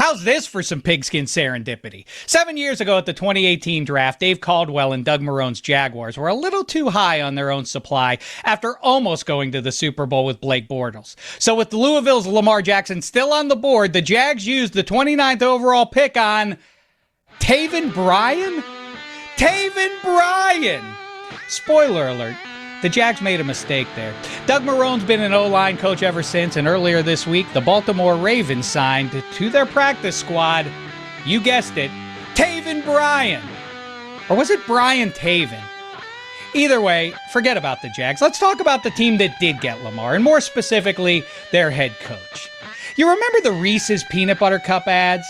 How's this for some pigskin serendipity? 7 years ago at the 2018 draft, Dave Caldwell and Doug Marone's Jaguars were a little too high on their own supply after almost going to the Super Bowl with Blake Bortles. So with Louisville's Lamar Jackson still on the board, the Jags used the 29th overall pick on Taven Bryan? Taven Bryan! Spoiler alert. The Jags made a mistake there. Doug Marone's been an O-line coach ever since, and earlier this week, the Baltimore Ravens signed to their practice squad, you guessed it, Taven Bryan. Or was it Brian Taven? Either way, forget about the Jags. Let's talk about the team that did get Lamar, and more specifically, their head coach. You remember the Reese's Peanut Butter Cup ads?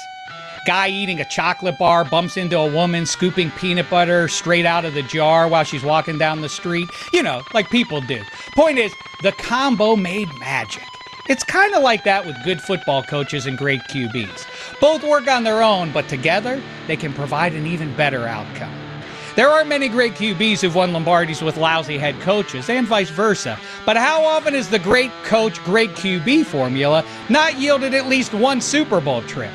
Guy eating a chocolate bar bumps into a woman scooping peanut butter straight out of the jar while she's walking down the street. You know, like people do. Point is, the combo made magic. It's kind of like that with good football coaches and great QBs. Both work on their own, but together, they can provide an even better outcome. There are many great QBs who've won Lombardis with lousy head coaches, and vice versa. But how often has the great coach, great QB formula not yielded at least one Super Bowl trip?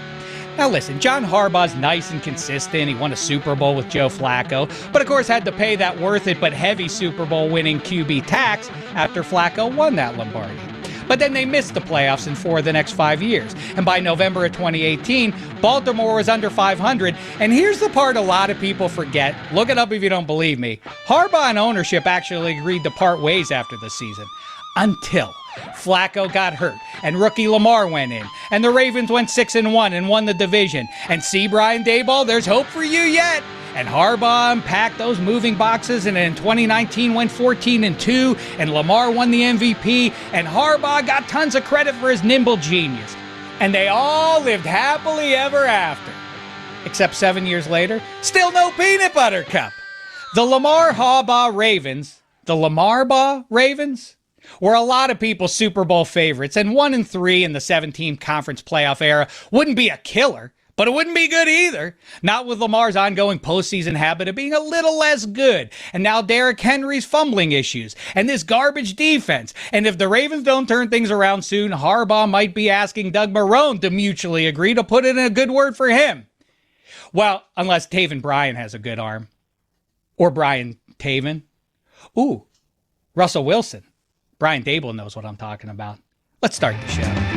Now listen, John Harbaugh's nice and consistent. He won a Super Bowl with Joe Flacco, but of course had to pay that worth it but heavy Super Bowl winning QB tax after Flacco won that Lombardi. But then they missed the playoffs in 4 of the next 5 years. And by November of 2018, Baltimore was under 500. And here's the part a lot of people forget. Look it up if you don't believe me. Harbaugh and ownership actually agreed to part ways after the season. Until Flacco got hurt, and rookie Lamar went in, and the Ravens went 6-1 and won the division. And see, Brian Daboll, there's hope for you yet. And Harbaugh unpacked those moving boxes, and in 2019 went 14-2, and Lamar won the MVP, and Harbaugh got tons of credit for his nimble genius. And they all lived happily ever after. Except 7 years later, still no peanut butter cup. The Lamar Harbaugh Ravens, were a lot of people's Super Bowl favorites, and 1-3 in the 17 conference playoff era wouldn't be a killer, but it wouldn't be good either. Not with Lamar's ongoing postseason habit of being a little less good, and now Derrick Henry's fumbling issues, and this garbage defense. And if the Ravens don't turn things around soon, Harbaugh might be asking Doug Marrone to mutually agree to put in a good word for him. Well, unless Taven Bryan has a good arm. Or Brian Taven. Ooh, Russell Wilson. Brian Daboll knows what I'm talking about. Let's start the show.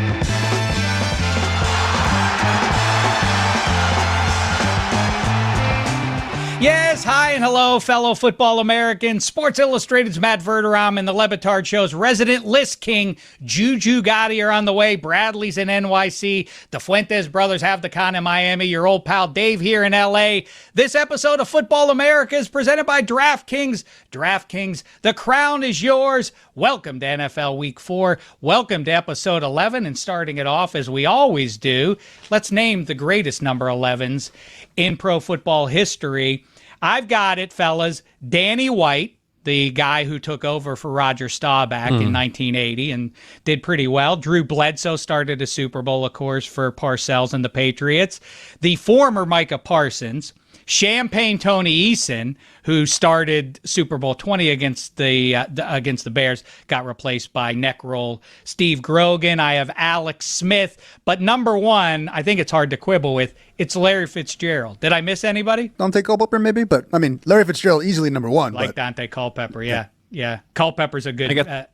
Yes, hi and hello, fellow football Americans. Sports Illustrated's Matt Verderame and the Le Batard Show's resident list king, JuJu Gotti, are on the way. Bradley's in NYC. The Fuentes brothers have the con in Miami. Your old pal Dave here in LA. This episode of Football America is presented by DraftKings. DraftKings, the crown is yours. Welcome to NFL Week 4. Welcome to episode 11. And starting it off, as we always do, let's name the greatest number 11s in pro football history. I've got it, fellas. Danny White, the guy who took over for Roger Staubach in 1980 and did pretty well. Drew Bledsoe started a Super Bowl, of course, for Parcells and the Patriots. The former Micah Parsons. Champagne Tony Eason, who started Super Bowl 20 against the Bears, got replaced by neck roll Steve Grogan. I have Alex Smith, but number one, I think it's hard to quibble with. It's Larry Fitzgerald. Did I miss anybody? Dante Culpepper, maybe, but I mean, Larry Fitzgerald easily number one. Like Dante Culpepper, yeah. Culpepper's a good.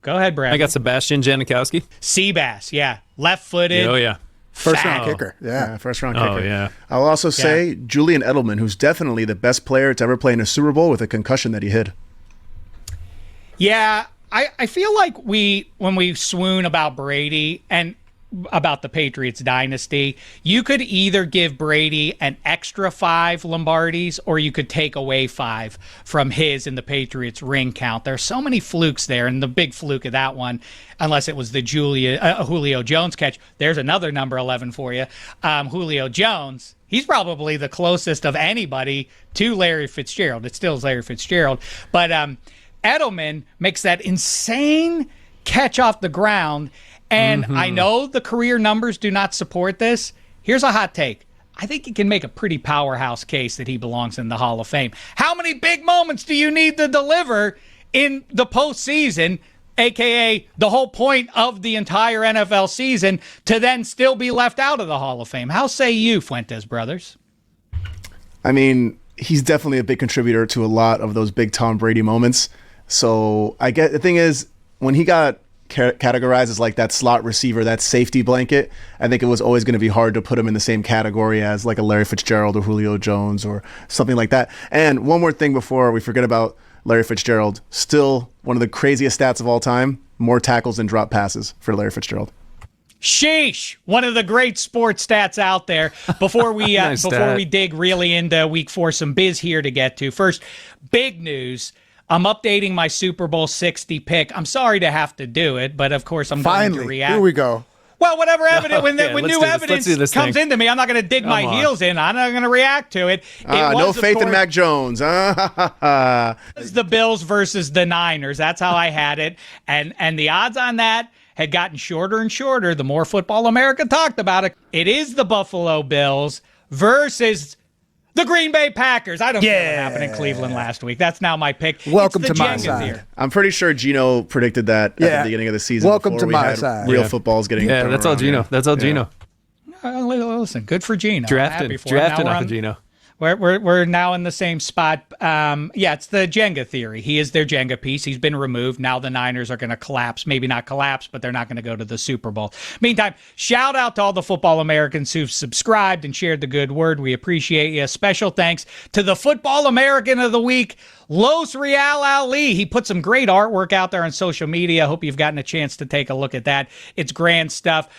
Go ahead, Brad. I got Sebastian Janikowski. Seabass, yeah, left-footed. Oh yeah. First round kicker. Yeah, first round kicker. Oh, yeah. I'll also say Julian Edelman, who's definitely the best player to ever play in a Super Bowl with a concussion that he hid. Yeah, I feel like when we swoon about Brady and about the Patriots dynasty, you could either give Brady an extra 5 Lombardis or you could take away 5 from his and the Patriots ring count. There are so many flukes there, and the big fluke of that one, unless it was the Julio Jones catch, there's another number 11 for you. Julio Jones, he's probably the closest of anybody to Larry Fitzgerald. It still is Larry Fitzgerald. But Edelman makes that insane catch off the ground. And I know the career numbers do not support this. Here's a hot take. I think you can make a pretty powerhouse case that he belongs in the Hall of Fame. How many big moments do you need to deliver in the postseason? a.k.a. the whole point of the entire NFL season, to then still be left out of the Hall of Fame. How say you, Fuentes Brothers? I mean, he's definitely a big contributor to a lot of those big Tom Brady moments. So I get the thing is, when he got categorized as like that slot receiver, that safety blanket, I think it was always going to be hard to put him in the same category as like a Larry Fitzgerald or Julio Jones or something like that. And one more thing before we forget about Larry Fitzgerald, still one of the craziest stats of all time, more tackles than drop passes for Larry Fitzgerald. Sheesh! One of the great sports stats out there. Before we Nice before we stat. dig really into Week 4, some biz here to get to. First, big news. I'm updating my Super Bowl 60 pick. I'm sorry to have to do it, but of course I'm going to Finally, react. here we go. Well, whatever evidence, when let's new do this. Let's evidence do this comes thing. into me, I'm not going to dig my on. heels in. I'm not going to react to it. No faith in Mac Jones. It was the Bills versus the Niners. That's how I had it. And the odds on that had gotten shorter and shorter the more Football America talked about it. It is the Buffalo Bills versus the Green Bay Packers. I don't care what happened in Cleveland last week. That's now my pick. Welcome It's the to my Jenga side. theory. I'm pretty sure Gino predicted that at the beginning of the season. Welcome before to we my had side. Real football's getting Yeah, thrown that's all around Gino. here. That's all Gino. Listen, good for Gino. I'm happy Drafted for him. Now we're off on- of Gino. We're now in the same spot. It's the Jenga theory. He is their Jenga piece. He's been removed. Now the Niners are going to collapse. Maybe not collapse, but they're not going to go to the Super Bowl. Meantime, shout out to all the Football Americans who've subscribed and shared the good word. We appreciate you. Special thanks to the Football American of the Week, Los Real Ali. He put some great artwork out there on social media. I hope you've gotten a chance to take a look at that. It's grand stuff.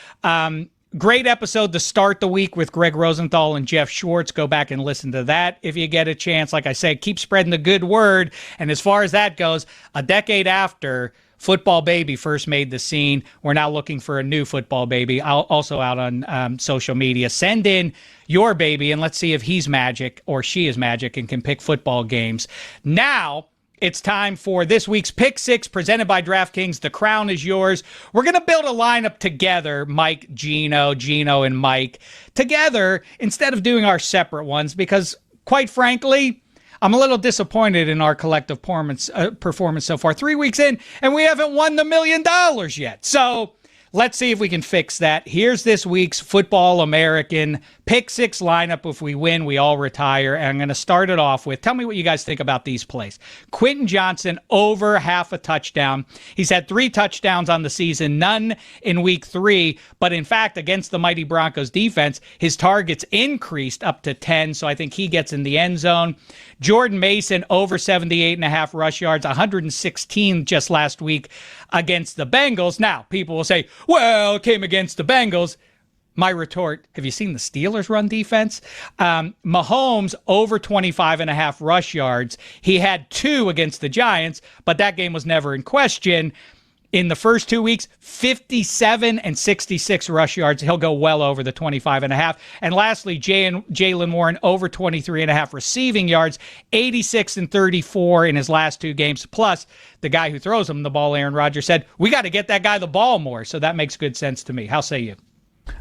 Great episode to start the week with Greg Rosenthal and Jeff Schwartz. Go back and listen to that if you get a chance. Like I said, keep spreading the good word. And as far as that goes, a decade after Football Baby first made the scene, we're now looking for a new Football Baby, also out on social media. Send in your baby and let's see if he's magic or she is magic and can pick football games. Now, it's time for this week's Pick Six presented by DraftKings. The crown is yours. We're going to build a lineup together, Mike, Gino, and Mike, together instead of doing our separate ones because, quite frankly, I'm a little disappointed in our collective performance so far. 3 weeks in, and we haven't won the $1 million yet. So let's see if we can fix that. Here's this week's Football American Pick Six lineup. If we win, we all retire. And I'm going to start it off with, tell me what you guys think about these plays. Quentin Johnson over half a touchdown. He's had 3 touchdowns on the season, none in week 3. But in fact, against the mighty Broncos defense, his targets increased up to 10. So I think he gets in the end zone. Jordan Mason over 78.5 rush yards, 116 just last week against the Bengals. Now, people will say, well, it came against the Bengals. My retort, have you seen the Steelers run defense? Mahomes over 25.5 rush yards. He had 2 against the Giants, but that game was never in question. In the first 2 weeks, 57 and 66 rush yards. He'll go well over the 25.5. And lastly, Jaylen Warren over 23.5 receiving yards, 86 and 34 in his last 2 games. Plus, the guy who throws him the ball, Aaron Rodgers, said, we got to get that guy the ball more. So that makes good sense to me. How say you?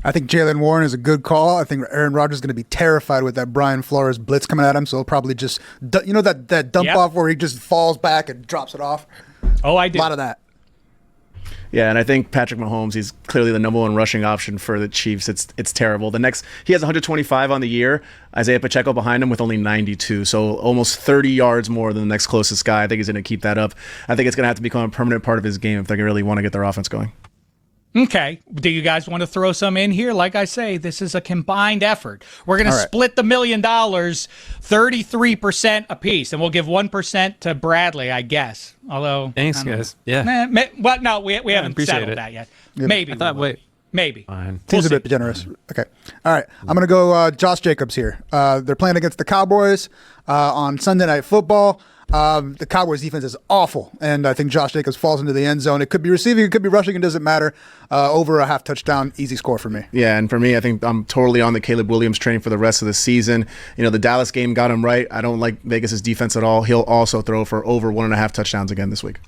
I think Jaylen Warren is a good call. I think Aaron Rodgers is going to be terrified with that Brian Flores blitz coming at him. So he'll probably just, that dump off where he just falls back and drops it off. Oh, I do. A lot of that. Yeah, and I think Patrick Mahomes, he's clearly the number 1 rushing option for the Chiefs. It's terrible. He has 125 on the year. Isaiah Pacheco behind him with only 92, so almost 30 yards more than the next closest guy. I think he's going to keep that up. I think it's going to have to become a permanent part of his game if they really want to get their offense going. Okay. Do you guys want to throw some in here? Like I say, this is a combined effort. We're going to split the $1 million 33% apiece, and we'll give 1% to Bradley, I guess. Although, Thanks, guys. Yeah. Well, no, we haven't appreciate settled it. that yet. Maybe. Wait. Fine. Seems a bit generous. Okay. All right. I'm going to go Josh Jacobs here. They're playing against the Cowboys on Sunday Night Football. The Cowboys defense is awful, and I think Josh Jacobs falls into the end zone. It could be receiving, it could be rushing, it doesn't matter. Over a half touchdown, easy score for me. Yeah, and for me, I think I'm totally on the Caleb Williams train for the rest of the season. The Dallas game got him right. I don't like Vegas' defense at all. He'll also throw for over 1.5 touchdowns again this week.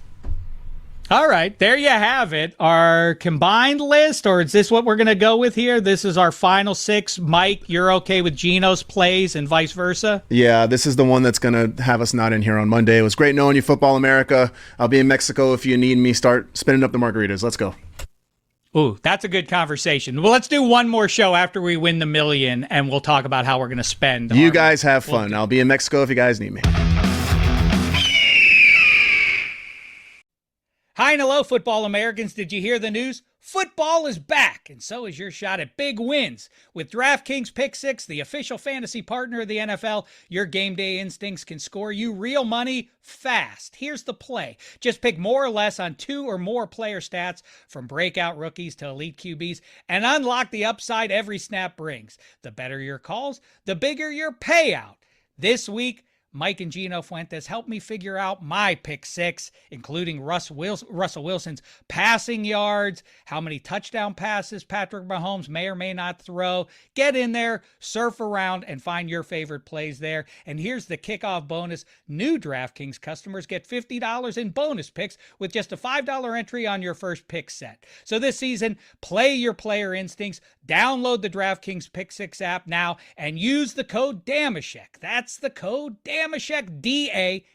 All right, there you have it. Our combined list, or is this what we're going to go with here? This is our final 6. Mike, you're okay with Gino's plays and vice versa? Yeah, this is the one that's going to have us not in here on Monday. It was great knowing you, Football America. I'll be in Mexico if you need me. Start spinning up the margaritas. Let's go. Ooh, that's a good conversation. Well, let's do one more show after we win the $1 million, and we'll talk about how we're going to spend. You guys have fun. I'll be in Mexico if you guys need me. Hi and hello, football Americans. Did you hear the news? Football is back, and so is your shot at big wins. With DraftKings Pick 6, the official fantasy partner of the NFL, your game day instincts can score you real money fast. Here's the play. Just pick more or less on 2 or more player stats, from breakout rookies to elite QBs, and unlock the upside every snap brings. The better your calls, the bigger your payout. This week, Mike and Gino Fuentes helped me figure out my pick 6, including Russell Wilson's passing yards, how many touchdown passes Patrick Mahomes may or may not throw. Get in there, surf around, and find your favorite plays there. And here's the kickoff bonus. New DraftKings customers get $50 in bonus picks with just a $5 entry on your first pick set. So this season, play your player instincts. Download the DraftKings Pick 6 app now and use the code Dameshek. That's the code Dameshek, D-A-M-E-S-H-E-K.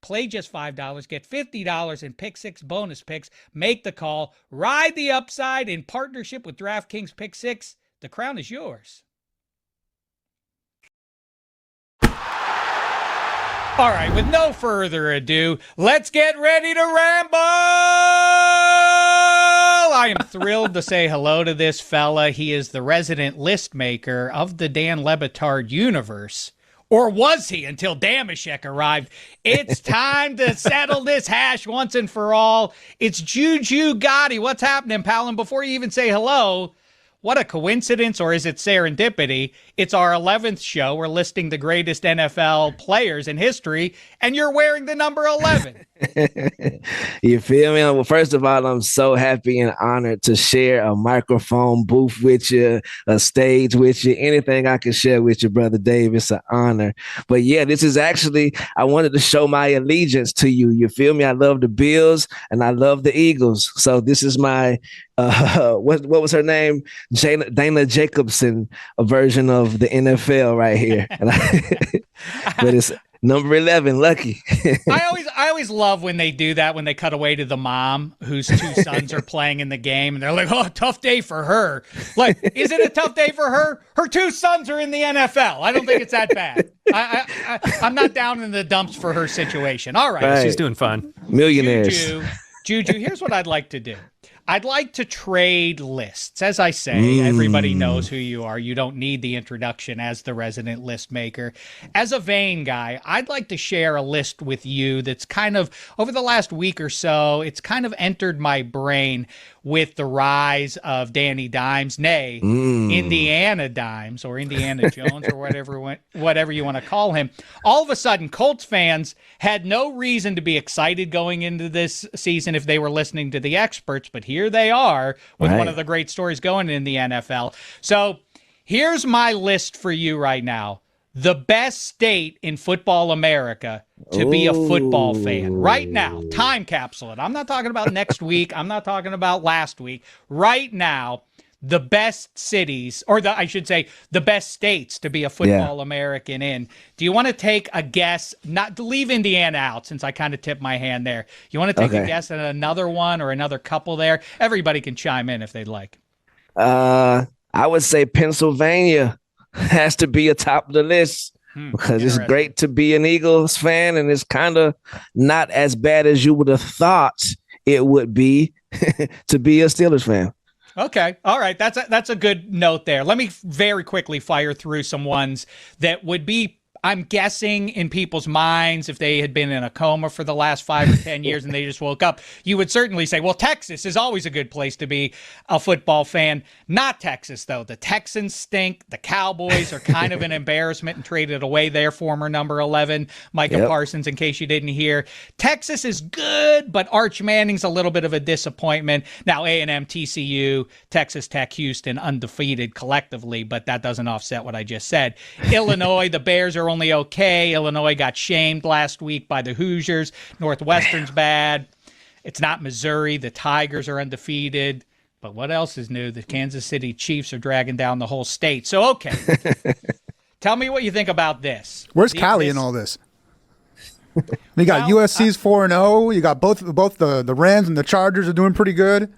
Play just $5, get $50 in Pick 6 bonus picks. Make the call. Ride the upside in partnership with DraftKings Pick 6. The crown is yours. All right, with no further ado, let's get ready to ramble! I am thrilled to say hello to this fella. He is the resident list maker of the Dan Le Batard universe. Or was he until Dameshek arrived? It's time to settle this hash once and for all. It's JuJu Gotti. What's happening, pal? And before you even say hello, what a coincidence, or is it serendipity? It's our 11th show. We're listing the greatest NFL players in history, and you're wearing the number 11. You feel me? Well, first of all, I'm so happy and honored to share a microphone booth with you, a stage with you, anything I can share with you, Brother Dave. It's an honor. But yeah, this is actually, I wanted to show my allegiance to you. You feel me? I love the Bills and I love the Eagles. So this is my, what was her name? Dana Jacobson, a version of the NFL right here. But it's number 11, lucky. I always love when they do that, when they cut away to the mom whose 2 sons are playing in the game, and they're like, oh, tough day for her. Like, is it a tough day for her? Her 2 sons are in the NFL. I don't think it's that bad. I'm not down in the dumps for her situation. All right. She's doing fine. Millionaires. JuJu, here's what I'd like to do. I'd like to trade lists. As I say, everybody knows who you are. You don't need the introduction as the resident list maker. As a vain guy, I'd like to share a list with you that's kind of, over the last week or so, it's kind of entered my brain with the rise of Danny Dimes, nay, Indiana Dimes, or Indiana Jones, or whatever you want to call him. All of a sudden, Colts fans had no reason to be excited going into this season if they were listening to the experts, but here they are with one of the great stories going in the NFL. So here's my list for you right now. The best state in football America to be a football fan. Right now, time capsule it. I'm not talking about next week. I'm not talking about last week. Right now, the best cities, or I should say, the best states to be a football American in. Do you want to take a guess? Not to leave Indiana out, since I kind of tipped my hand there. You want to take a guess at another one or another couple there? Everybody can chime in if they'd like. I would say Pennsylvania has to be atop of the list because it's great to be an Eagles fan, and it's kind of not as bad as you would have thought it would be to be a Steelers fan. Okay. All right. That's a good note there. Let me very quickly fire through some ones that would be, I'm guessing, in people's minds, if they had been in a coma for the last 5 or 10 years and they just woke up, you would certainly say, well, Texas is always a good place to be a football fan. Not Texas, though. The Texans stink. The Cowboys are kind of an embarrassment and traded away their former number 11, Micah Parsons, in case you didn't hear. Texas is good, but Arch Manning's a little bit of a disappointment. Now, A&M, TCU, Texas Tech, Houston, undefeated collectively, but that doesn't offset what I just said. Illinois, the Bears are are only okay. Illinois got shamed last week by the Hoosiers. Northwestern's bad. It's not Missouri. The Tigers are undefeated. But what else is new? The Kansas City Chiefs are dragging down the whole state. So, okay. Tell me what you think about this. Where's Cali in all this? You got USC's 4-0. You got both the Rams and the Chargers are doing pretty good.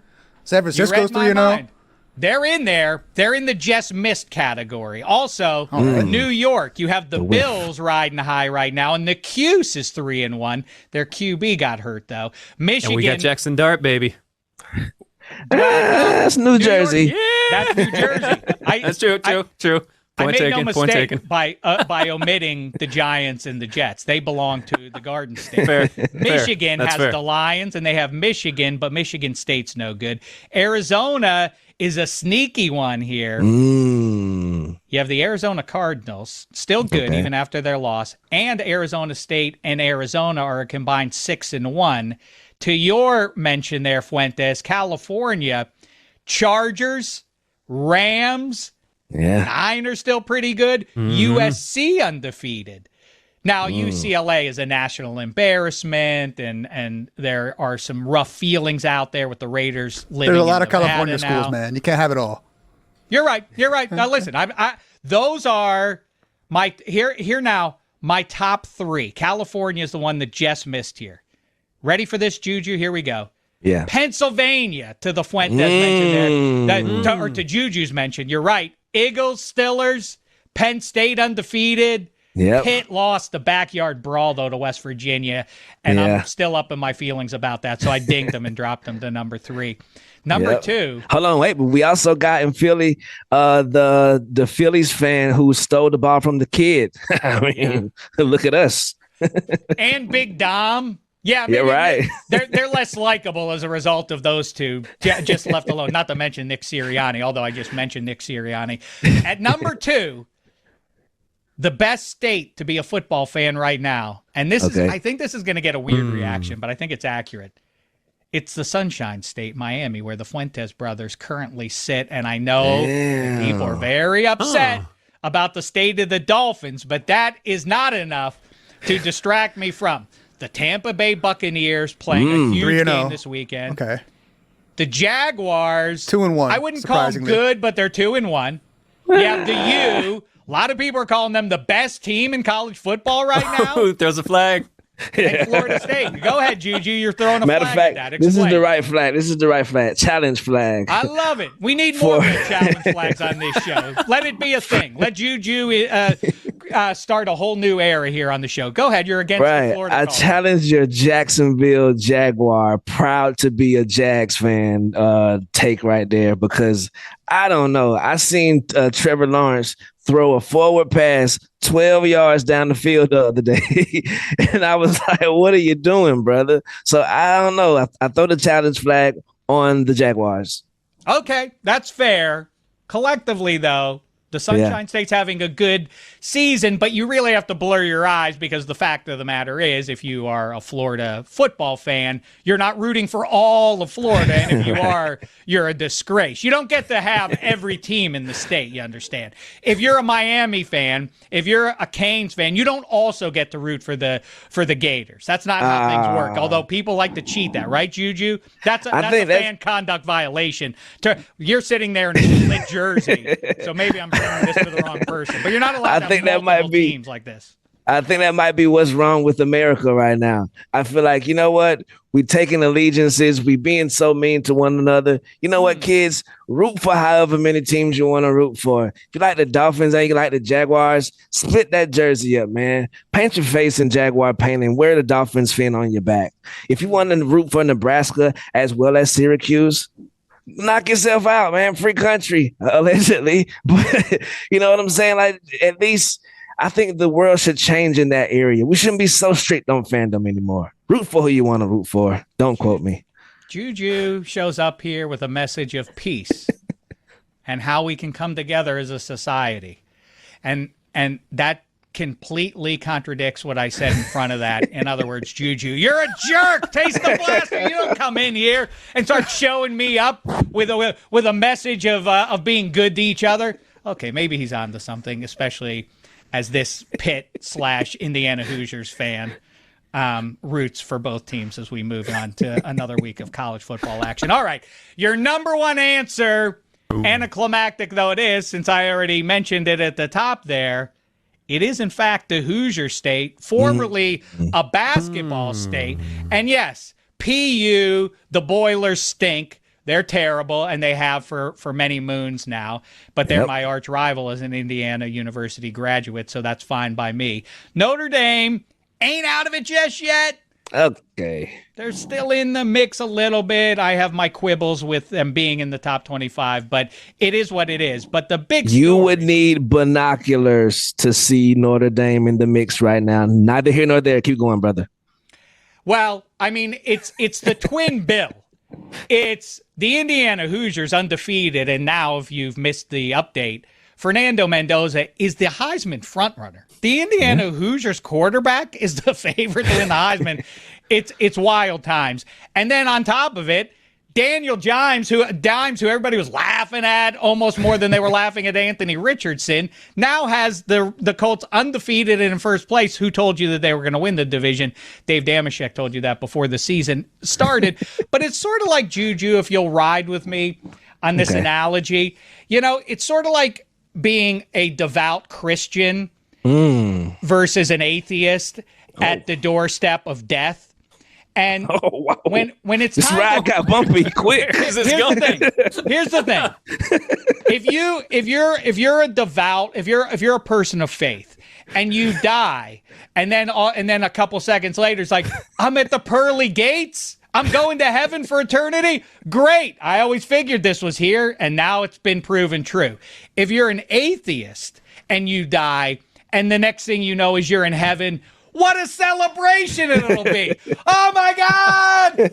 San Francisco's 3-0. They're in there. They're in the just missed category. Also, New York, you have the Bills riding high right now, and the Cuse is 3-1. Their QB got hurt, though. Michigan. And we got Jackson Dart, baby. That's New Jersey. York, that's New Jersey. That's true. Point I made taken, no point mistake taken. by omitting the Giants and the Jets. They belong to the Garden State. Fair. Michigan That's has fair. the Lions, and they have Michigan, but Michigan State's no good. Arizona is a sneaky one here. You have the Arizona Cardinals, still good even after their loss, and Arizona State and Arizona are a combined 6-1. To your mention there, Fuentes, California, Chargers, Rams, Niners still pretty good. USC undefeated. Now, UCLA is a national embarrassment, and there are some rough feelings out there with the Raiders living. There's a lot of Nevada California now. schools, man. You can't have it all. You're right. Now, listen, those are my my top three. California is the one that just missed here. Ready for this, Juju? Here we go. Yeah. Pennsylvania, to the Fuentes mention there, or to Juju's mention. You're right. Eagles, Steelers, Penn State undefeated. Yep. Pitt lost the backyard brawl, though, to West Virginia, and I'm still up in my feelings about that, so I dinged them and dropped them to number 3. Number 2. Hold on, wait, but we also got in Philly the Phillies fan who stole the ball from the kid. I mean, look at us. And Big Dom. Yeah, maybe, right. They're less likable as a result of those two, just left alone. Not to mention Nick Sirianni, although I just mentioned Nick Sirianni. At number 2, the best state to be a football fan right now, and this is, I think this is going to get a weird reaction, but I think it's accurate. It's the Sunshine State, Miami, where the Fuentes brothers currently sit, and I know that people are very upset about the state of the Dolphins, but that is not enough to distract me from the Tampa Bay Buccaneers playing a huge game this weekend. Okay. The Jaguars, 2-1. I wouldn't call them good, but they're 2-1. You have the U. A lot of people are calling them the best team in college football right now. Who throws a flag? And Florida State. Go ahead, Juju. You're throwing a Matter flag of fact, at that. this is Explain. the right flag. This is the right flag. Challenge flag. I love it. We need more good challenge flags on this show. Let it be a thing. Let Juju start a whole new era here on the show. Go ahead. You're against the Florida I call. challenge your Jacksonville Jaguar, proud to be a Jags fan, take right there, because I don't know. I seen Trevor Lawrence throw a forward pass 12 yards down the field the other day. And I was like, what are you doing, brother? So I don't know. I throw the challenge flag on the Jaguars. Okay, that's fair. Collectively, though, the Sunshine State's having a good season, but you really have to blur your eyes because the fact of the matter is, if you are a Florida football fan, you're not rooting for all of Florida, and if you are, you're a disgrace. You don't get to have every team in the state, you understand. If you're a Miami fan, if you're a Canes fan, you don't also get to root for the Gators. That's not how things work, although people like to cheat that, right, Juju? That's a fan conduct violation. You're sitting there in a split jersey, so maybe I'm bringing this to the wrong person. But you're not allowed to have multiple teams like this. I think that might be what's wrong with America right now. I feel like, you know what? We taking allegiances. We being so mean to one another. You know what, kids? Root for however many teams you want to root for. If you like the Dolphins and you like the Jaguars, split that jersey up, man. Paint your face in Jaguar paint and wear the Dolphins fin on your back. If you want to root for Nebraska as well as Syracuse, knock yourself out, man. Free country, allegedly. But you know what I'm saying? Like, at least I think the world should change in that area. We shouldn't be so strict on fandom anymore. Root for who you want to root for. Don't quote me. Juju shows up here with a message of peace and how we can come together as a society. And that completely contradicts what I said in front of that. In other words, Juju, you're a jerk. Taste the blaster. You don't come in here and start showing me up with a message of being good to each other. Okay, maybe he's on to something, especially as this Pitt / Indiana Hoosiers fan roots for both teams as we move on to another week of college football action. All right, your number one answer, anticlimactic though it is, since I already mentioned it at the top there, it is in fact the Hoosier State, formerly a basketball state. And yes, PU, the Boilers stink. They're terrible, and they have for many moons now. But they're my arch rival as an Indiana University graduate, so that's fine by me. Notre Dame ain't out of it just yet. Okay. They're still in the mix a little bit. I have my quibbles with them being in the top 25, but it is what it is. But the big story, you would need binoculars to see Notre Dame in the mix right now. Neither here nor there. Keep going, brother. Well, I mean, it's the twin bill. It's the Indiana Hoosiers undefeated, and now if you've missed the update, Fernando Mendoza is the Heisman frontrunner. The Indiana Hoosiers quarterback is the favorite to win the Heisman. It's wild times. And then on top of it, Daniel Dimes, who everybody was laughing at almost more than they were laughing at Anthony Richardson, now has the Colts undefeated and in first place. Who told you that they were going to win the division? Dave Dameshek told you that before the season started. But it's sort of like JuJu, if you'll ride with me on this analogy. You know, it's sort of like being a devout Christian versus an atheist at the doorstep of death. And when it's this time ride got bumpy quick. Here's the thing. If you're a devout, if you're a person of faith and you die, and then a couple seconds later it's like, I'm at the pearly gates, I'm going to heaven for eternity. Great. I always figured this was here, and now it's been proven true. If you're an atheist and you die, and the next thing you know is you're in heaven, what a celebration it'll be. Oh, my God.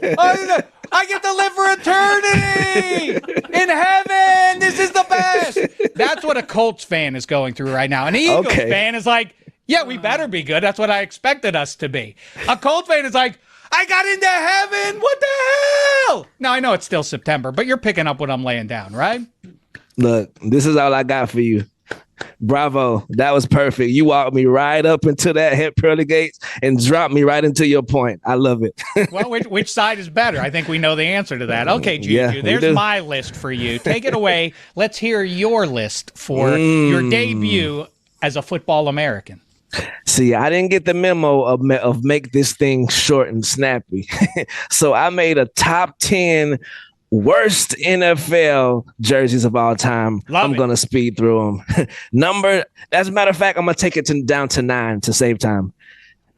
I get to live for eternity in heaven. This is the best. That's what a Colts fan is going through right now. An Eagles fan is like, yeah, we better be good. That's what I expected us to be. A Colts fan is like, I got into heaven. What the hell? Now, I know it's still September, but you're picking up what I'm laying down, right? Look, this is all I got for you. Bravo. That was perfect. You walked me right up into that pearly gates and dropped me right into your point. I love it. Well, which side is better? I think we know the answer to that. Okay, JuJu, there's my list for you. Take it away. Let's hear your list for your debut as a football American. See, I didn't get the memo of make this thing short and snappy. So I made a top 10 worst NFL jerseys of all time. I'm going to speed through them. As a matter of fact, I'm going to take it down to 9 to save time.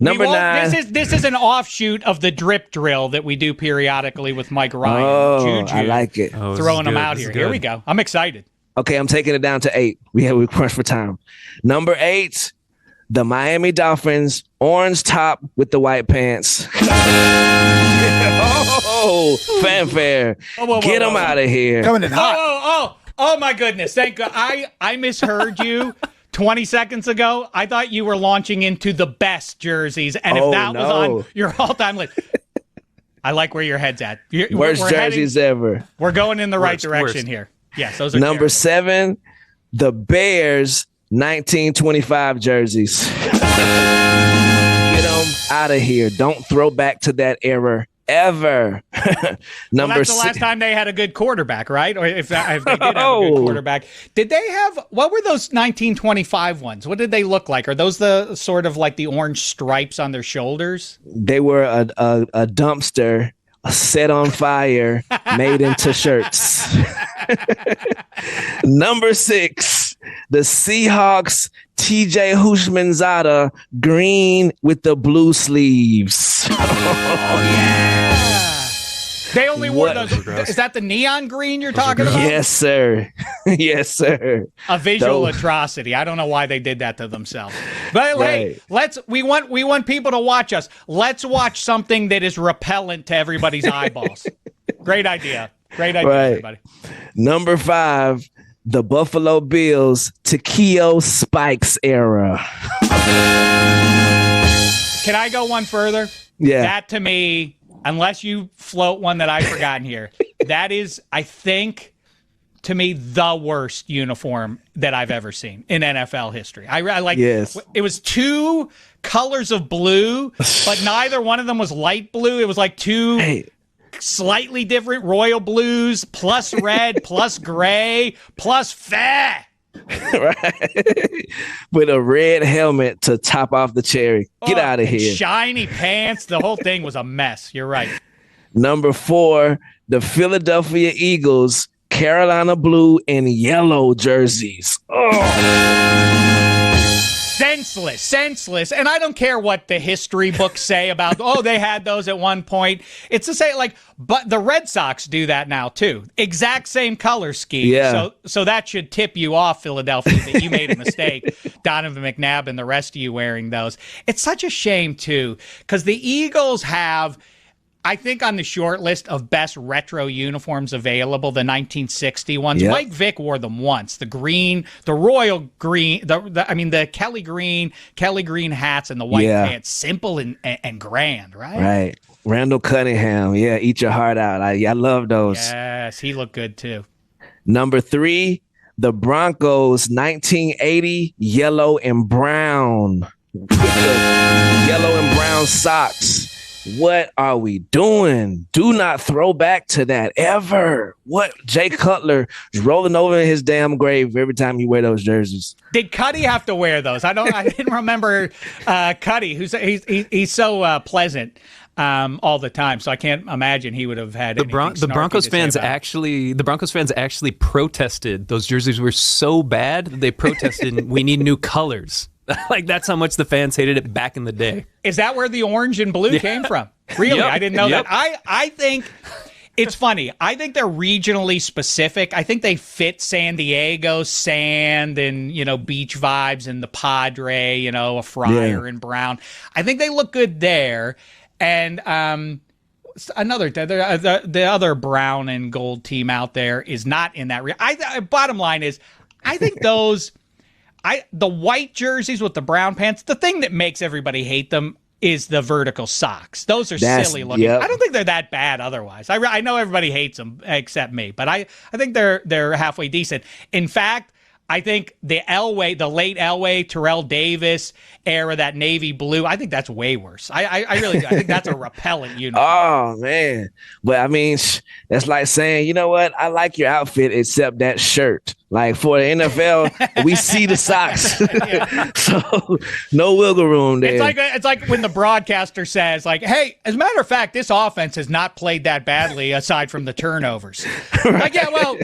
Number 9. This is an offshoot of the drip drill that we do periodically with Mike Ryan. JuJu, I like it. Throwing them out here. Here we go. I'm excited. Okay, I'm taking it down to 8. We crunch for time. Number 8, the Miami Dolphins, orange top with the white pants. Fanfare. Get them out of here. Coming in hot. Oh, my goodness. Thank God. I misheard you 20 seconds ago. I thought you were launching into the best jerseys. And if that was on your all-time list, I like where your head's at. Worst jerseys ever. We're going in the right direction here. Yes, those are Number 7, the Bears 1925 jerseys. Get them out of here. Don't throw back to that era ever. That's the last time they had a good quarterback, right? Or if they did have a good quarterback. Did they have, what were those 1925 ones? What did they look like? Are those the sort of like the orange stripes on their shoulders? They were a dumpster set on fire, made into shirts. Number 6, the Seahawks TJ Houshmandzadeh green with the blue sleeves. They only wore those. Is that the neon green you're talking about? Yes, sir. Yes, sir. A visual atrocity. I don't know why they did that to themselves. But hey, we want people to watch us. Let's watch something that is repellent to everybody's eyeballs. Great idea. Everybody. Number 5, the Buffalo Bills Takeo Spikes era. Can I go one further? Yeah. That to me, unless you float one that I've forgotten here, that is, I think, to me, the worst uniform that I've ever seen in NFL history. I like. Yes. It was two colors of blue, but neither one of them was light blue. It was like two slightly different royal blues plus red plus gray plus fat. Right. With a red helmet to top off the cherry. Get out of here. Shiny pants. The whole thing was a mess. You're right. Number 4, the Philadelphia Eagles, Carolina blue and yellow jerseys. Senseless. And I don't care what the history books say about, they had those at one point. It's to say, like, but the Red Sox do that now, too. Exact same color scheme. Yeah. So that should tip you off, Philadelphia, that you made a mistake. Donovan McNabb and the rest of you wearing those. It's such a shame, too, because the Eagles have, I think, on the short list of best retro uniforms available, the 1960 ones. Yep. Mike Vick wore them once. The green, the royal green, the Kelly green hats and the white pants. Simple and grand, right? Right. Randall Cunningham. Yeah, eat your heart out. I love those. Yes, he looked good too. Number 3, the Broncos 1980 yellow and brown. With the yellow and brown socks. What are we doing? Do not throw back to that ever. What? Jay Cutler is rolling over in his damn grave every time you wear those jerseys. Did Cuddy have to wear those? I didn't remember Cuddy. He's so pleasant all the time, so I can't imagine he would have had the Broncos fans actually protested. Those jerseys were so bad that they protested. We need new colors. Like, that's how much the fans hated it back in the day. Is that where the orange and blue came from? Really? Yep. I didn't know Yep. that. I think it's funny. I think they're regionally specific. I think they fit San Diego sand and, beach vibes and the Padre, a Friar and Brown. I think they look good there. And the other brown and gold team out there is not in that. Bottom line is, I think those... the white jerseys with the brown pants, the thing that makes everybody hate them is the vertical socks. Those are silly looking. Yep. I don't think they're that bad otherwise. I know everybody hates them except me, but I think they're halfway decent. In fact, I think the late Elway, Terrell Davis era, that navy blue, I think that's way worse. I really do. I think that's a repellent uniform. Oh, man. But, I mean, that's like saying, you know what? I like your outfit except that shirt. Like, for the NFL, we see the socks. So, no wiggle room there. It's like when the broadcaster says, like, hey, as a matter of fact, this offense has not played that badly aside from the turnovers. Right. Like, yeah, well,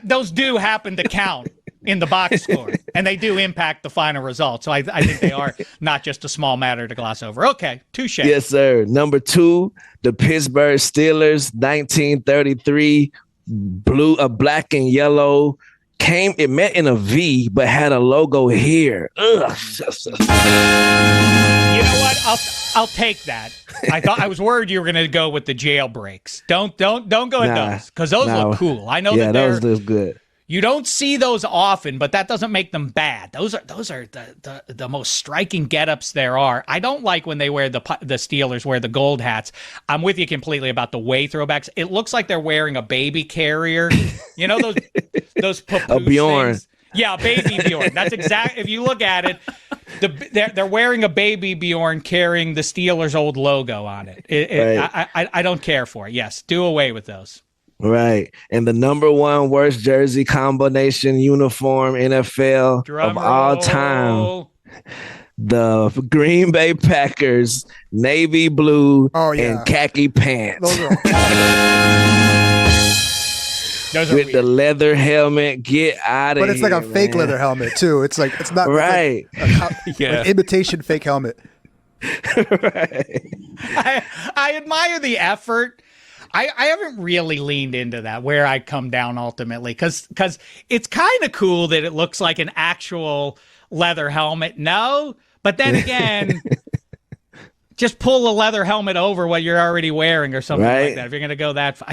those do happen to count in the box score, and they do impact the final result. So I think they are not just a small matter to gloss over. Okay, touche. Yes, sir. Number 2, the Pittsburgh Steelers, 1933, black and yellow. It met in a V, but had a logo here. Ugh. You know what? I'll take that. I was worried you were going to go with the jailbreaks. Don't go with those, because those look cool. I know that those look good. You don't see those often, but that doesn't make them bad. Those are the most striking get-ups there are. I don't like when they wear the Steelers wear the gold hats. I'm with you completely about the way throwbacks. It looks like they're wearing a baby carrier. You know those papoose Bjorn. things? Yeah, baby Bjorn. That's exact. If you look at it, they're wearing a baby Bjorn carrying the Steelers' old logo on it. Right. I don't care for it. Yes, do away with those. Right. And the number 1 worst jersey combination uniform NFL of all time. The Green Bay Packers, navy blue and khaki pants. Those are with weird. the leather helmet. Get out of here. But it's like a fake leather helmet too. It's not right. It's like an imitation fake helmet. Right. I admire the effort. I haven't really leaned into that, where I come down ultimately, because it's kind of cool that it looks like an actual leather helmet. No, but then again, just pull the leather helmet over what you're already wearing or something like that. If you're going to go that far.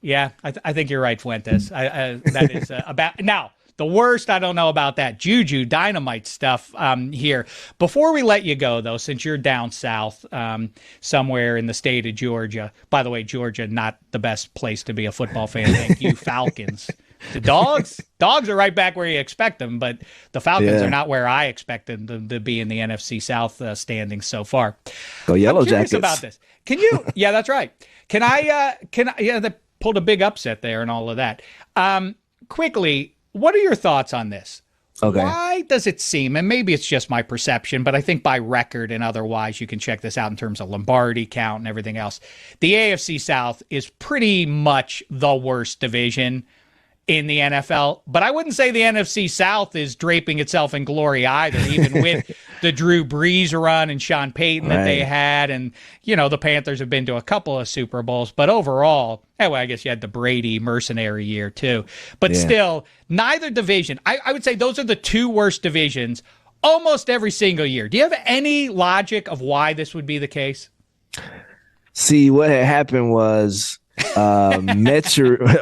Yeah, I think you're right, Fuentes. That is about now. The worst, I don't know about that. JuJu Dynamite stuff here. Before we let you go, though, since you're down south somewhere in the state of Georgia. By the way, Georgia, not the best place to be a football fan. Thank you, Falcons. The dogs are right back where you expect them, but the Falcons are not where I expected them to be in the NFC South standings so far. Go Yellow I'm curious Jackets. about this. Can you? Yeah, that's right. Can I? Yeah, they pulled a big upset there and all of that. Quickly, what are your thoughts on this? Okay. Why does it seem, and maybe it's just my perception, but I think by record and otherwise, you can check this out in terms of Lombardi count and everything else. The AFC South is pretty much the worst division in the NFL, but I wouldn't say the NFC South is draping itself in glory either, even with the Drew Brees run and Sean Payton that they had. And, the Panthers have been to a couple of Super Bowls, but overall, I guess you had the Brady mercenary year too. But still, neither division. I would say those are the two worst divisions almost every single year. Do you have any logic of why this would be the case? See, what had happened was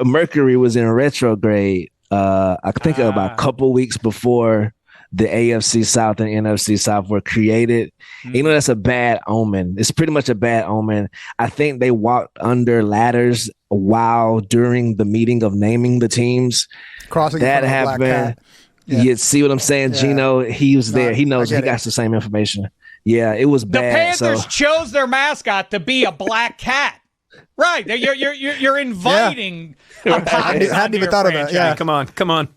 Mercury was in retrograde. I think about a couple weeks before the AFC South and NFC South were created. That's a bad omen. It's pretty much a bad omen. I think they walked under ladders during the meeting of naming the teams. Crossing that happened. You see what I'm saying? Yeah. Gino, he was there. He knows. He got the same information. Yeah, it was bad. The Panthers chose their mascot to be a black cat. Right, you're inviting. I hadn't even thought of that. Yeah, come on.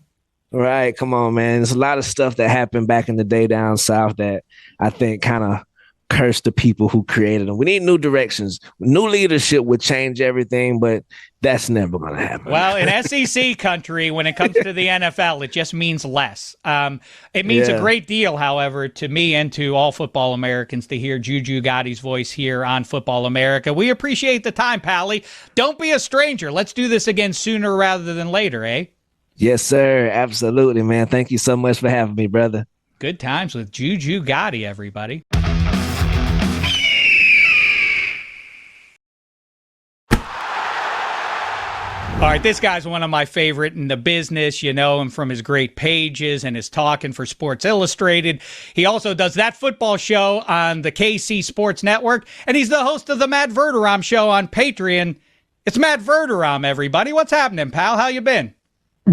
Right, come on, man. There's a lot of stuff that happened back in the day down south that I think kind of cursed the people who created them. We need new directions. New leadership would change everything, but that's never going to happen. Well, in SEC country, when it comes to the NFL, it just means less. It means a great deal, however, to me and to all football Americans to hear JuJu Gotti's voice here on Football America. We appreciate the time, Pally. Don't be a stranger. Let's do this again sooner rather than later, eh? Yes, sir. Absolutely, man. Thank you so much for having me, brother. Good times with JuJu Gotti, everybody. All right, this guy's one of my favorite in the business. You know him from his great pages and his talking for Sports Illustrated. He also does that football show on the KC Sports Network, and he's the host of the Matt Verderame Show on Patreon. It's Matt Verderame, everybody. What's happening, pal? How you been?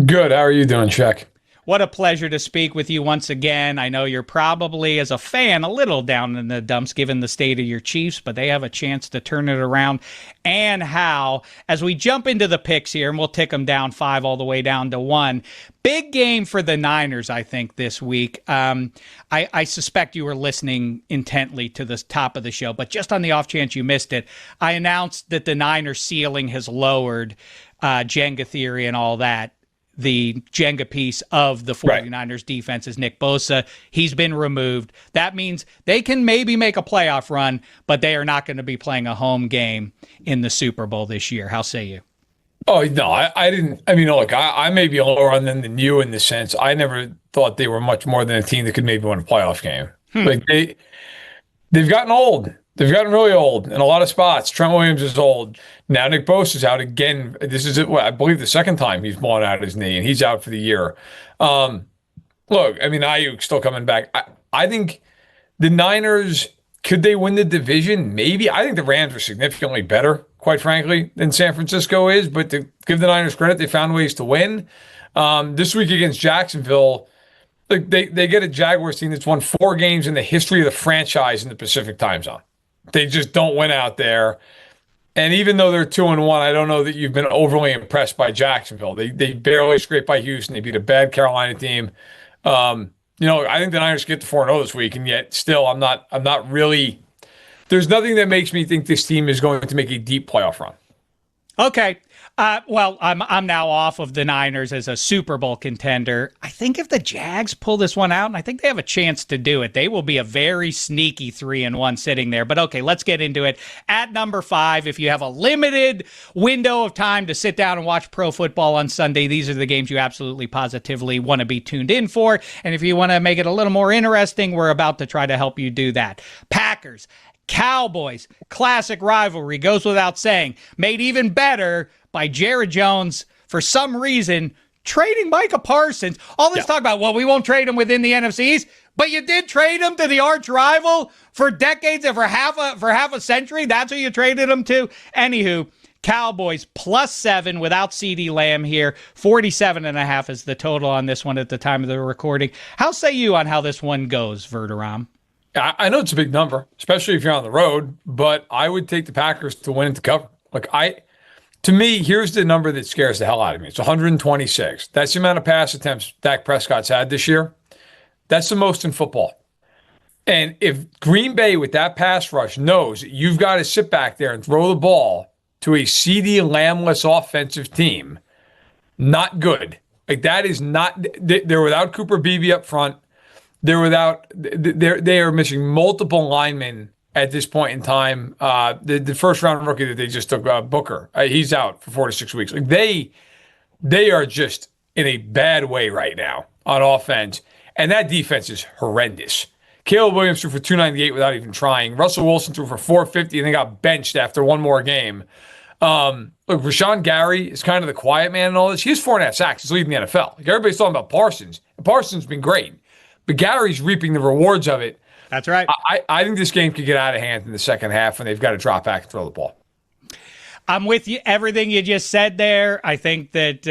Good. How are you doing, Chuck? What a pleasure to speak with you once again. I know you're probably, as a fan, a little down in the dumps given the state of your Chiefs, but they have a chance to turn it around. And how, as we jump into the picks here, and we'll tick them down 5 all the way down to 1. Big game for the Niners, I think, this week. I suspect you were listening intently to the top of the show, but just on the off chance you missed it, I announced that the Niners ceiling has lowered, Jenga theory and all that. The Jenga piece of the 49ers defense is Nick Bosa. He's been removed. That means they can maybe make a playoff run, but they are not going to be playing a home game in the Super Bowl this year. How say you? Oh, no, I didn't. I mean, look, I may be a lower on them than you in the sense. I never thought they were much more than a team that could maybe win a playoff game. Like they've gotten old. They've gotten really old in a lot of spots. Trent Williams is old. Now Nick Bosa's out again. This is, I believe, the second time he's blown out his knee, and he's out for the year. Look, I mean, Ayuk's still coming back. I think the Niners, could they win the division? Maybe. I think the Rams are significantly better, quite frankly, than San Francisco is. But to give the Niners credit, they found ways to win. This week against Jacksonville, like they get a Jaguars team that's won 4 games in the history of the franchise in the Pacific time zone. They just don't win out there. And even though they're 2-1, I don't know that you've been overly impressed by Jacksonville. They barely scraped by Houston. They beat a bad Carolina team. I think the Niners get to 4-0 this week, and yet still I'm not really – there's nothing that makes me think this team is going to make a deep playoff run. Okay. Well, I'm now off of the Niners as a Super Bowl contender. I think if the Jags pull this one out, and I think they have a chance to do it, they will be a very sneaky 3-1 sitting there. But okay, let's get into it. At number 5, if you have a limited window of time to sit down and watch pro football on Sunday, these are the games you absolutely positively want to be tuned in for. And if you want to make it a little more interesting, we're about to try to help you do that. Packers, Cowboys, classic rivalry, goes without saying. Made even better by Jared Jones, for some reason, trading Micah Parsons, all this talk about, well, we won't trade him within the NFC East, but you did trade him to the arch rival for decades and for half a century. That's who you traded him to. Anywho, Cowboys +7 without CeeDee Lamb here. 47.5 is the total on this one at the time of the recording. How say you on how this one goes, Verderame? I know it's a big number, especially if you're on the road, but I would take the Packers to win and to cover. To me, here's the number that scares the hell out of me. It's 126. That's the amount of pass attempts Dak Prescott's had this year. That's the most in football. And if Green Bay with that pass rush knows that you've got to sit back there and throw the ball to a CeeDee Lamb-less offensive team, not good. That is not. They're without Cooper Beebe up front. They are missing multiple linemen at this point in time. The first round rookie that they just took, Booker, he's out for 4 to 6 weeks. They are just in a bad way right now on offense, and that defense is horrendous. Caleb Williams threw for 298 without even trying. Russell Wilson threw for 450 and they got benched after one more game. Look, Rashawn Gary is kind of the quiet man in all this. He has 4.5 sacks. He's leading the NFL. Everybody's talking about Parsons. And Parsons has been great, but Gary's reaping the rewards of it. That's right. I think this game could get out of hand in the second half, and they've got to drop back and throw the ball. I'm with you. Everything you just said there. I think that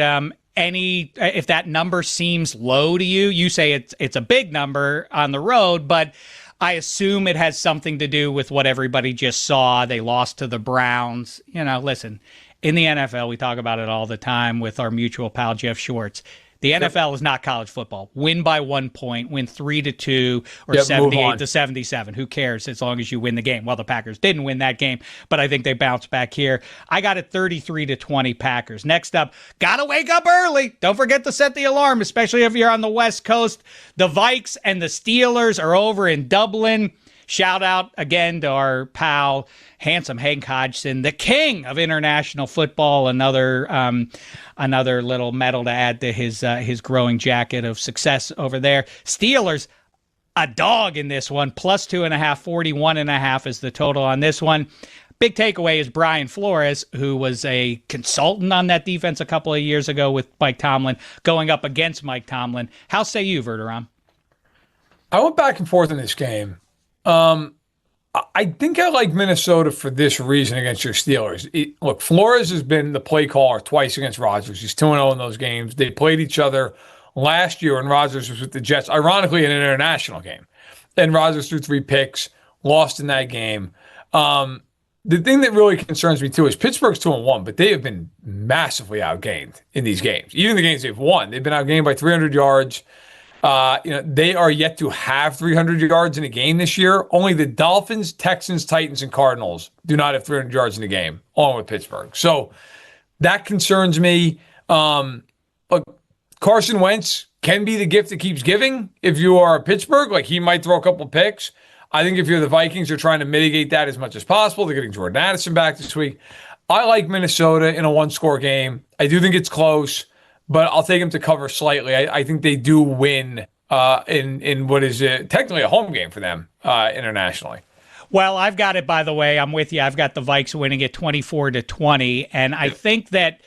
if that number seems low to you, you say it's a big number on the road, but I assume it has something to do with what everybody just saw. They lost to the Browns. Listen, in the NFL, we talk about it all the time with our mutual pal Jeff Schwartz. The NFL is not college football. Win by 1 point, win 3-2 or 78-77. Who cares as long as you win the game? Well, the Packers didn't win that game, but I think they bounced back here. I got it 33-20 Packers. Next up, gotta wake up early. Don't forget to set the alarm, especially if you're on the West Coast. The Vikes and the Steelers are over in Dublin. Shout out again to our pal, handsome Hank Hodgson, the king of international football. Another little medal to add to his growing jacket of success over there. Steelers, a dog in this one, +2.5, 41.5 is the total on this one. Big takeaway is Brian Flores, who was a consultant on that defense a couple of years ago with Mike Tomlin, going up against Mike Tomlin. How say you, Verderame? I went back and forth in this game. I think I like Minnesota for this reason against your Steelers. Look, Flores has been the play caller twice against Rodgers. He's 2-0 in those games. They played each other last year when Rodgers was with the Jets, ironically in an international game. And Rodgers threw 3 picks, lost in that game. The thing that really concerns me, too, is Pittsburgh's 2-1, but they have been massively outgained in these games. Even the games they've won, they've been outgained by 300 yards. They are yet to have 300 yards in a game this year. Only the Dolphins, Texans, Titans, and Cardinals do not have 300 yards in a game, along with Pittsburgh. So that concerns me. Look, Carson Wentz can be the gift that keeps giving. If you are Pittsburgh, he might throw a couple picks. I think if you're the Vikings, you're trying to mitigate that as much as possible. They're getting Jordan Addison back this week. I like Minnesota in a one-score game. I do think it's close, but I'll take them to cover slightly. I think they do win in what is technically a home game for them internationally. Well, I've got it, by the way. I'm with you. I've got the Vikes winning it 24-20. And I think that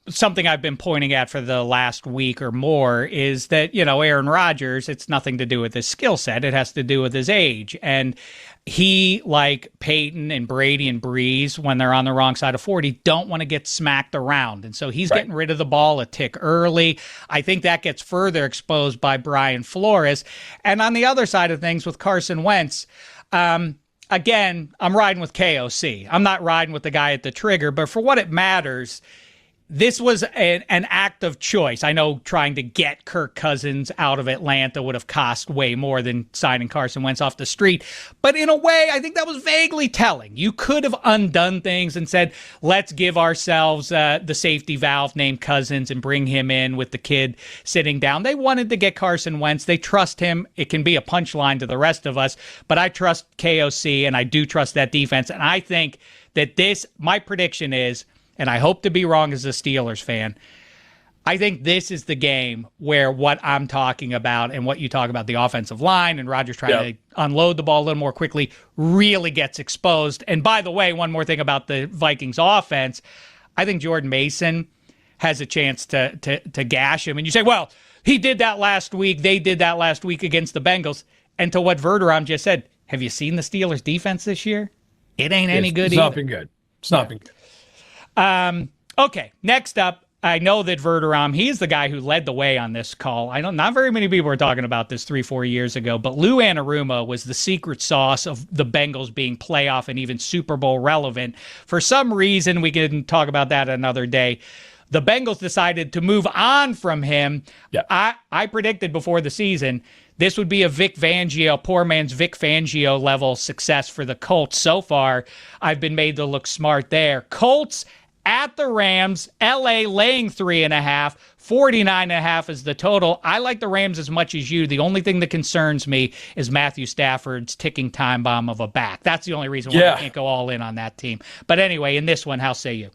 something I've been pointing at for the last week or more is that, Aaron Rodgers, it's nothing to do with his skill set. It has to do with his age. And he, like Peyton and Brady and Breeze, when they're on the wrong side of 40, don't want to get smacked around. And so he's getting rid of the ball a tick early. I think that gets further exposed by Brian Flores. And on the other side of things with Carson Wentz, again, I'm riding with KOC. I'm not riding with the guy at the trigger, but for what it matters, this was an act of choice. I know trying to get Kirk Cousins out of Atlanta would have cost way more than signing Carson Wentz off the street. But in a way, I think that was vaguely telling. You could have undone things and said, let's give ourselves the safety valve named Cousins and bring him in with the kid sitting down. They wanted to get Carson Wentz. They trust him. It can be a punchline to the rest of us, but I trust KOC and I do trust that defense. And I think that my prediction is, and I hope to be wrong as a Steelers fan, I think this is the game where what I'm talking about and what you talk about, the offensive line and Rodgers trying to unload the ball a little more quickly, really gets exposed. And by the way, one more thing about the Vikings offense, I think Jordan Mason has a chance to gash him. And you say, well, he did that last week. They did that last week against the Bengals. And to what Verderame just said, have you seen the Steelers' defense this year? It ain't any good either. It's not been good. It's not been good. Okay, next up, I know that Verderame, he's the guy who led the way on this call. I know not very many people were talking about this 3-4 years ago, but Lou Anarumo was the secret sauce of the Bengals being playoff and even Super Bowl relevant. For some reason, we can talk about that another day. The Bengals decided to move on from him. Yeah. I predicted before the season this would be a Vic Fangio, poor man's Vic Fangio level success for the Colts. So far, I've been made to look smart there. Colts at the Rams, LA laying 3.5, 49.5 is the total. I like the Rams as much as you. The only thing that concerns me is Matthew Stafford's ticking time bomb of a back. That's the only reason why I can't go all in on that team. But anyway, in this one, how say you?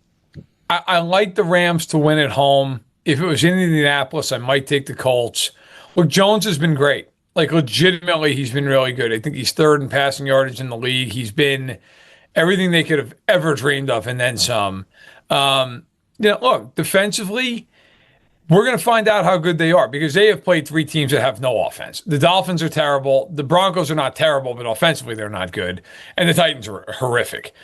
I like the Rams to win at home. If it was in Indianapolis, I might take the Colts. Look, Jones has been great. Like, legitimately, he's been really good. I think he's third in passing yardage in the league. He's been everything they could have ever dreamed of and then some. Look, defensively, we're going to find out how good they are because they have played three teams that have no offense. The Dolphins are terrible. The Broncos are not terrible, but offensively, they're not good. And the Titans are horrific.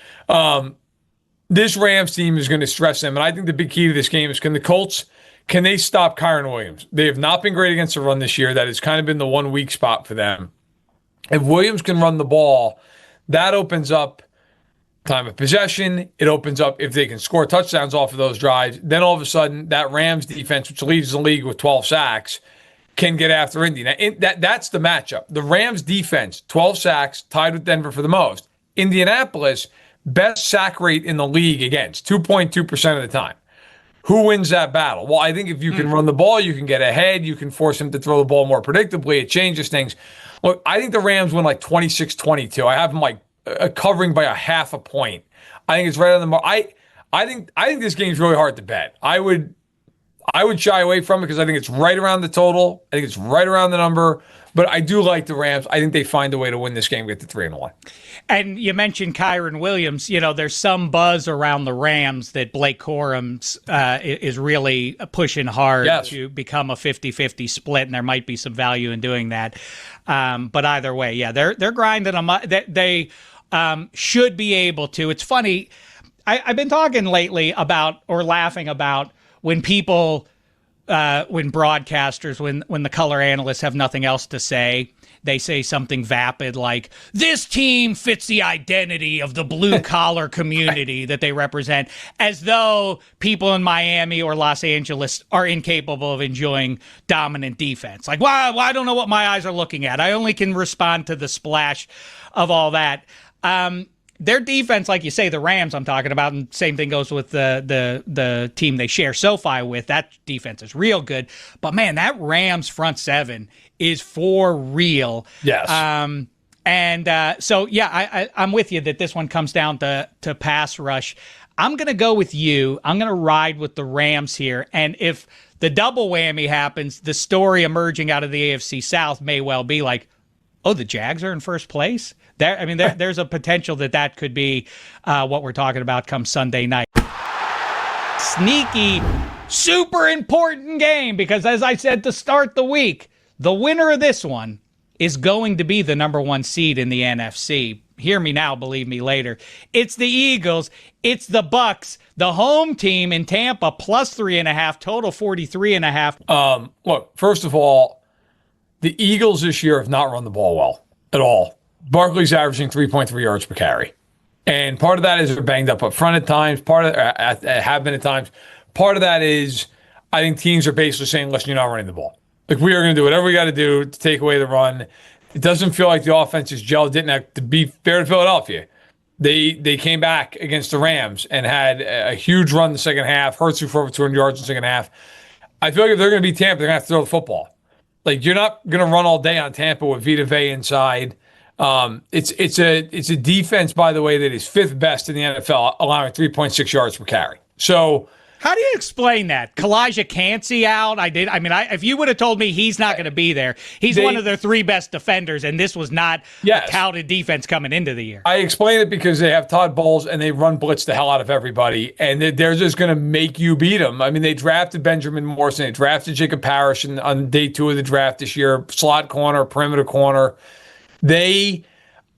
This Rams team is going to stress them. And I think the big key to this game is can they stop Kyren Williams? They have not been great against the run this year. That has kind of been the one weak spot for them. If Williams can run the ball, that opens up time of possession. It opens up if they can score touchdowns off of those drives. Then all of a sudden, that Rams defense, which leads the league with 12 sacks, can get after Indy. Now, that's the matchup. The Rams defense, 12 sacks, tied with Denver for the most. Indianapolis, best sack rate in the league against, 2.2% of the time. Who wins that battle? Well, I think if you can run the ball, you can get ahead. You can force him to throw the ball more predictably. It changes things. Look, I think the Rams win like 26-22. I have them like covering by a half a point. I think it's right on the mark. I think this game's really hard to bet. I would shy away from it because I think it's right around the total. I think it's right around the number. But I do like the Rams. I think they find a way to win this game, get to 3-1. And you mentioned Kyren Williams. You know, there's some buzz around the Rams that Blake Corum is really pushing hard to become a 50-50 split, and there might be some value in doing that. But either way, yeah, they're grinding them. They should be able to. It's funny. I've been talking lately about or laughing about when people. When broadcasters, when the color analysts have nothing else to say, they say something vapid like, this team fits the identity of the blue-collar community that they represent, as though people in Miami or Los Angeles are incapable of enjoying dominant defense. Like, well, I don't know what my eyes are looking at. I only can respond to the splash of all that. Their defense, like you say, the Rams I'm talking about, and same thing goes with the team they share SoFi with. That defense is real good. But, man, that Rams front seven is for real. Yes. So, yeah, I'm with you that this one comes down to pass rush. I'm going to go with you. I'm going to ride with the Rams here. And if the double whammy happens, the story emerging out of the AFC South may well be like, oh, the Jags are in first place? There's a potential that could be what we're talking about come Sunday night. Sneaky, super important game because, as I said to start the week, the winner of this one is going to be the number one seed in the NFC. Hear me now, believe me later. It's the Eagles. It's the Bucks. The home team in Tampa plus 3.5, total 43.5. Look, first of all, the Eagles this year have not run the ball well at all. Barkley's averaging 3.3 yards per carry. And part of that is they're banged up front at times. Have been at times. Part of that is I think teams are basically saying, listen, you're not running the ball. Like, we are going to do whatever we got to do to take away the run. It doesn't feel like the offense is gelled. Didn't have to be fair to Philadelphia. They came back against the Rams and had a huge run in the second half. Hurts threw for over 200 yards in the second half. I feel like if they're going to beat Tampa, they're going to have to throw the football. Like, you're not going to run all day on Tampa with Vita Vea inside. It's a defense, by the way, that is fifth best in the NFL, allowing 3.6 yards per carry. So How do you explain that? Kalijah Cansey out. If you would have told me he's not going to be there, he's one of their 3 best defenders, and this was not a touted defense coming into the year. I explain it because they have Todd Bowles and they run blitz the hell out of everybody, and they're just going to make you beat them. I mean, they drafted Benjamin Morrison, they drafted Jacob Parrish on day 2 of the draft this year, slot corner, perimeter corner.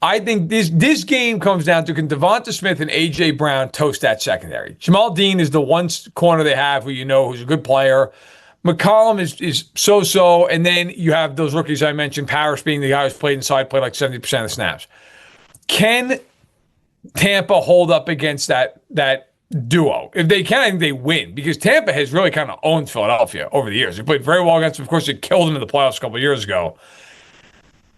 I think this game comes down to, can Devonta Smith and A.J. Brown toast that secondary? Jamal Dean is the one corner they have who's a good player. McCollum is so-so, and then you have those rookies I mentioned, Parrish being the guy who's played inside, played like 70% of the snaps. Can Tampa hold up against that duo? If they can, I think they win, because Tampa has really kind of owned Philadelphia over the years. They played very well against them. Of course, they killed them in the playoffs a couple of years ago.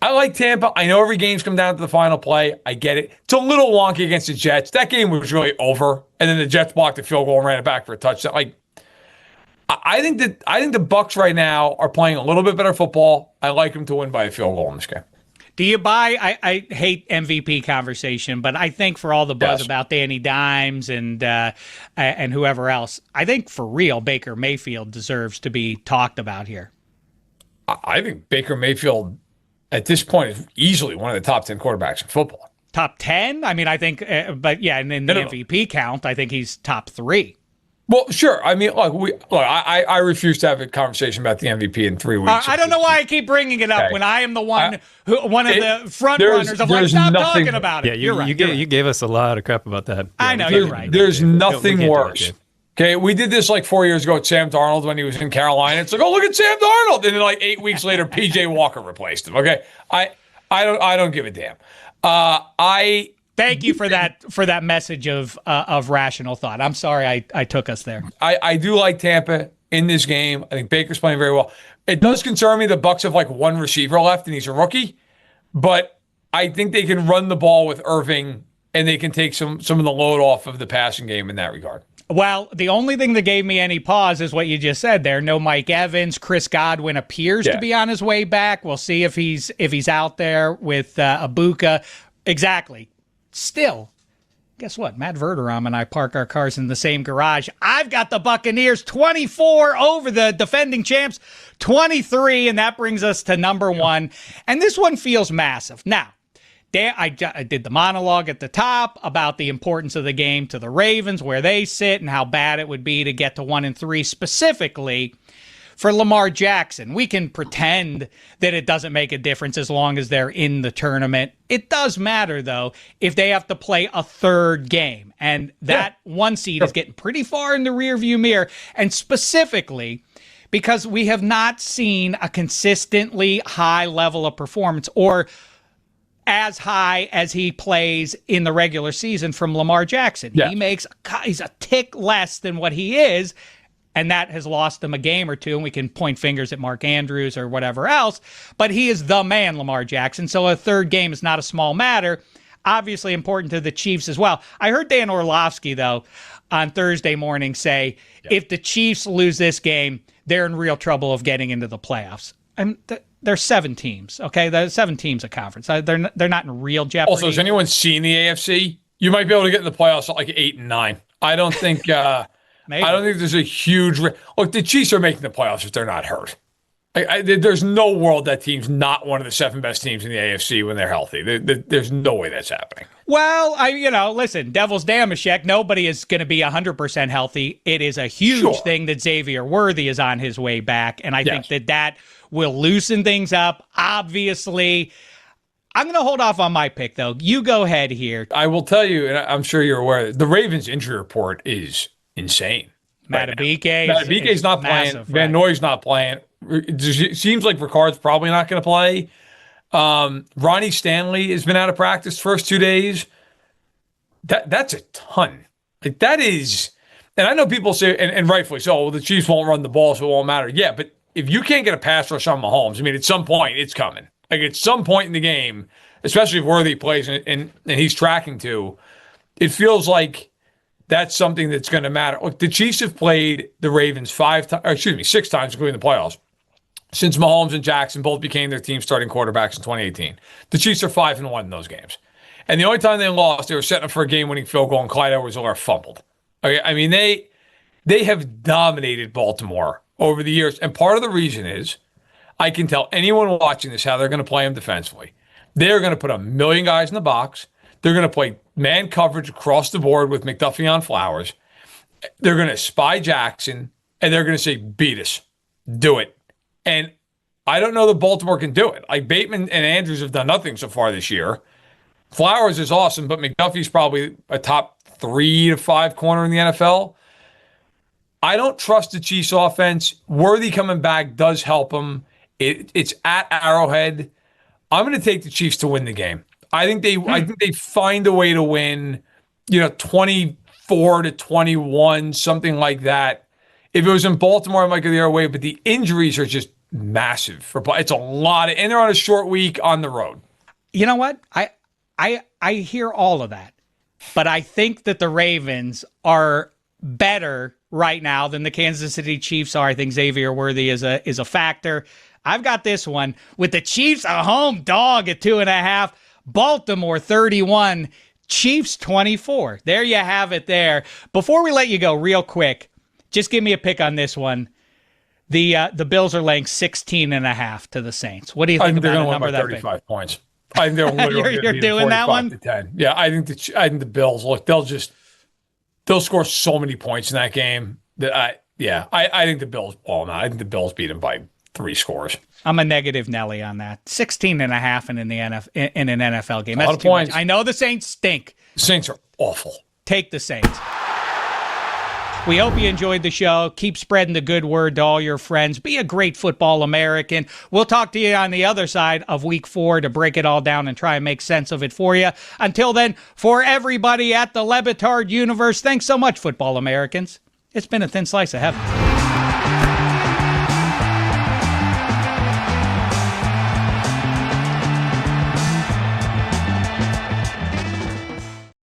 I like Tampa. I know every game's come down to the final play. I get it. It's a little wonky against the Jets. That game was really over, and then the Jets blocked the field goal and ran it back for a touchdown. I think the Bucs right now are playing a little bit better football. I like them to win by a field goal in this game. Do you buy? I hate MVP conversation, but I think for all the buzz about Danny Dimes and whoever else, I think for real Baker Mayfield deserves to be talked about here. I think Baker Mayfield at this point is easily one of the top 10 quarterbacks in football. Top 10? I mean, I think, but yeah, and in the MVP count, I think he's top 3. Well, sure. I mean, I refuse to have a conversation about the MVP in 3 weeks. I don't know why I keep bringing it up when I am the one of the front runners of stop talking about it. Yeah, you're right. You gave us a lot of crap about that. I know, you're right. There's nothing worse. Okay, we did this 4 years ago with Sam Darnold when he was in Carolina. It's look at Sam Darnold, and then 8 weeks later, P.J. Walker replaced him. Okay, I don't give a damn. Thank you for that message of rational thought. I'm sorry I took us there. I do like Tampa in this game. I think Baker's playing very well. It does concern me the Bucs have one receiver left, and he's a rookie, but I think they can run the ball with Irving, and they can take some of the load off of the passing game in that regard. Well, the only thing that gave me any pause is what you just said there. No Mike Evans. Chris Godwin appears to be on his way back. We'll see if he's out there with Ibuka. Exactly. Still, guess what? Matt Verderame and I park our cars in the same garage. I've got the Buccaneers 24 over the defending champs 23, and that brings us to number 1. And this one feels massive. Now, I did the monologue at the top about the importance of the game to the Ravens, where they sit, and how bad it would be to get to 1-3, specifically for Lamar Jackson. We can pretend that it doesn't make a difference as long as they're in the tournament. It does matter, though, if they have to play a third game. And that 1 seed is getting pretty far in the rearview mirror, and specifically because we have not seen a consistently high level of performance, or as high as he plays in the regular season from Lamar Jackson. Yeah. He's a tick less than what he is, and that has lost him a game or two, and we can point fingers at Mark Andrews or whatever else, but he is the man, Lamar Jackson, so a third game is not a small matter. Obviously important to the Chiefs as well. I heard Dan Orlovsky, though, on Thursday morning say, if the Chiefs lose this game, they're in real trouble of getting into the playoffs. There's 7 teams, okay? There's 7 teams a conference. They're not in real jeopardy. Also, has anyone seen the AFC? You might be able to get in the playoffs at 8 and 9. I don't think. I don't think there's a huge. Look, the Chiefs are making the playoffs if they're not hurt. There's no world that team's not one of the 7 best teams in the AFC when they're healthy. There's no way that's happening. Well, listen, Devil's Dameshek, nobody is going to be 100% healthy. It is a huge thing that Xavier Worthy is on his way back, and I think that will loosen things up. Obviously, I'm going to hold off on my pick, though. You go ahead here. I will tell you, and I'm sure you're aware, the Ravens injury report is insane. Matabike's not playing. Van Noy's not playing. It seems like Ricard's probably not going to play. Ronnie Stanley has been out of practice first 2 days. That's a ton. That is, and I know people say, and rightfully so, well, the Chiefs won't run the ball, so it won't matter. Yeah, but if you can't get a pass rush on Mahomes, at some point it's coming. At some point in the game, especially if Worthy plays and he's tracking to, it feels like that's something that's going to matter. Look, the Chiefs have played the Ravens 6 times, including the playoffs, since Mahomes and Jackson both became their team starting quarterbacks in 2018. The Chiefs are 5-1 in those games. And the only time they lost, they were setting up for a game-winning field goal, and Clyde Edwards-Helaire fumbled. Okay, They have dominated Baltimore over the years. And part of the reason is I can tell anyone watching this how they're going to play them defensively. They're going to put a million guys in the box. They're going to play man coverage across the board with McDuffie on Flowers. They're going to spy Jackson, and they're going to say, beat us. Do it. And I don't know that Baltimore can do it. Like Bateman and Andrews have done nothing so far this year. Flowers is awesome, but McDuffie's probably a top 3 to 5 corner in the NFL. I don't trust the Chiefs offense. Worthy coming back does help them. It's at Arrowhead. I'm going to take the Chiefs to win the game. I think they find a way to win, 24 to 21, something like that. If it was in Baltimore, I might go the other way, but the injuries are just massive. It's a lot, and they're on a short week on the road. You know what? I hear all of that, but I think that the Ravens are better right now than the Kansas City Chiefs are. I think Xavier Worthy is a factor. I've got this one with the Chiefs a home dog at 2.5. Baltimore 31, Chiefs 24. There you have it there. Before we let you go, real quick, just give me a pick on this one. The Bills are laying 16.5 to the Saints. What do you think about a number that big? 35 points. I think they're literally You're doing that one? to 10. Yeah, I think the Bills, look, they'll score so many points in that game that I think the Bills ball them out. I think the Bills beat them by 3 scores. I'm a negative Nelly on that. 16.5 in an NFL game. That's a lot of points. Much. I know the Saints stink. The Saints are awful. Take the Saints. We hope you enjoyed the show. Keep spreading the good word to all your friends. Be a great football American. We'll talk to you on the other side of week 4 to break it all down and try and make sense of it for you. Until then, for everybody at the Le Batard universe, thanks so much, football Americans. It's been a thin slice of heaven.